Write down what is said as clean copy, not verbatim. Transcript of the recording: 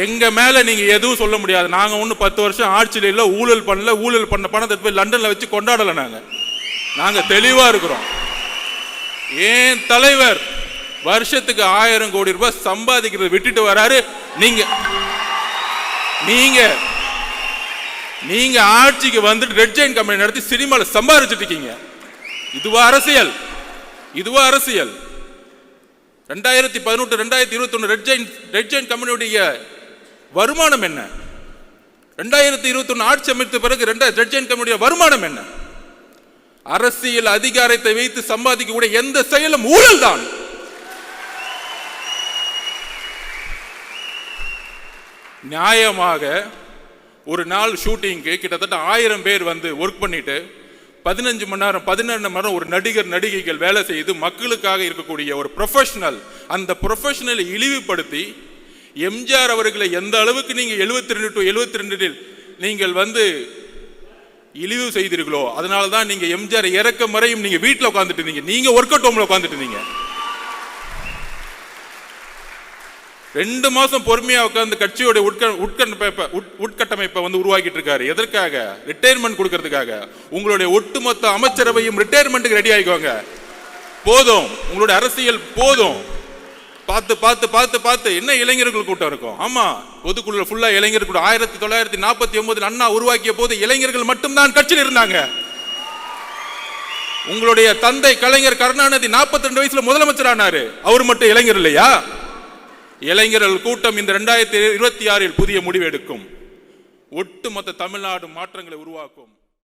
எங்க மேல நீங்க எதுவும் சொல்ல முடியாது. நாங்க ஒண்ணு 10 வருஷம் ஆட்சியில் இல்ல, ஊழல் பண்ணல. ஊழல் பண்ண பணத்தை போய் லண்டன்ல வச்சு கொண்டாடல. நாங்க தெளிவா இருக்கிறோம். ஏன் தலைவர் வருஷத்துக்கு 1000 கோடி ரூபாய் சம்பாதிக்கிறத விட்டுட்டு வராரு. நீங்க ஆட்சிக்கு வந்துட்டு ரெட் ஜெயின் கம்பெனி நடத்தி சினிமாவில் சம்பாதிச்சுட்டு இருக்கீங்க. இதுவா அரசியல்? 2018 2021 ரெட் ஜெயின் கம்பெனியுடைய வருமானம் என்ன? 2021 ஆட்சி அமைத்த பிறகு ரெட் ஜெயின் கம்பெனியுடைய வருமானம் என்ன? அரசியல் அதிகாரத்தை வைத்து சம்பாதிக்கக்கூடிய எந்த செயலும் ஊழல் தான். நியாயமாக ஒரு நாள் ஷூட்டிங்க்கு கிட்டத்தட்ட 1000 பேர் வந்து ஒர்க் பண்ணிட்டு 15 மணி நேரம் 17 மணி நேரம் ஒரு நடிகர் நடிகைகள் வேலை செய்து மக்களுக்காக இருக்கக்கூடிய ஒரு ப்ரொஃபஷனல், அந்த ப்ரொஃபஷனலை இழிவுபடுத்தி எம்ஜிஆர் அவர்களை எந்த அளவுக்கு நீங்க 72 to 72 நீங்கள் வந்து இழிவு செய்தீர்களோ, அதனால தான் நீங்க எம்ஜிஆர் இறக்க முறையும் நீங்க வீட்டில் உட்காந்துட்டு இருந்தீங்க. நீங்க ஒர்க் அவுட் ஹோம்ல உட்காந்துட்டு இருந்தீங்க. 2 மாசம் பொறுமையா உட்கார்ந்து கட்சியோட உட்கட்டமைப்பை வந்து உருவாக்கிட்டு இருக்காரு. எதற்காக? ரிட்டையர்மெண்ட் கொடுக்கறதுக்காக. உங்களுடைய ஒட்டுமொத்த அமைச்சரவையும் ரிட்டையர்மெண்ட்டுக்கு ரெடி ஆகிக்கோங்க. போதும், உங்களுடைய அரசியல் போதும். பார்த்து பார்த்து பார்த்து பார்த்து என்ன இளைஞர்கள் கூட்டம் இருக்கும். ஆமா, பொதுக்குழு ஃபுல்லா இளைஞர் கூட்டம். 1949 அண்ணா உருவாக்கிய போது இளைஞர்கள் மட்டும்தான் கட்சியில் இருந்தாங்க. உங்களுடைய தந்தை கலைஞர் கருணாநிதி 42 வயசுல முதலமைச்சர் ஆனாரு. அவர் மட்டும் இளைஞர் இல்லையா? இளைஞர்கள் கூட்டம் இந்த 2026 புதிய முடிவு எடுக்கும். ஒட்டுமொத்த தமிழ்நாடு மாற்றங்களை உருவாக்கும்.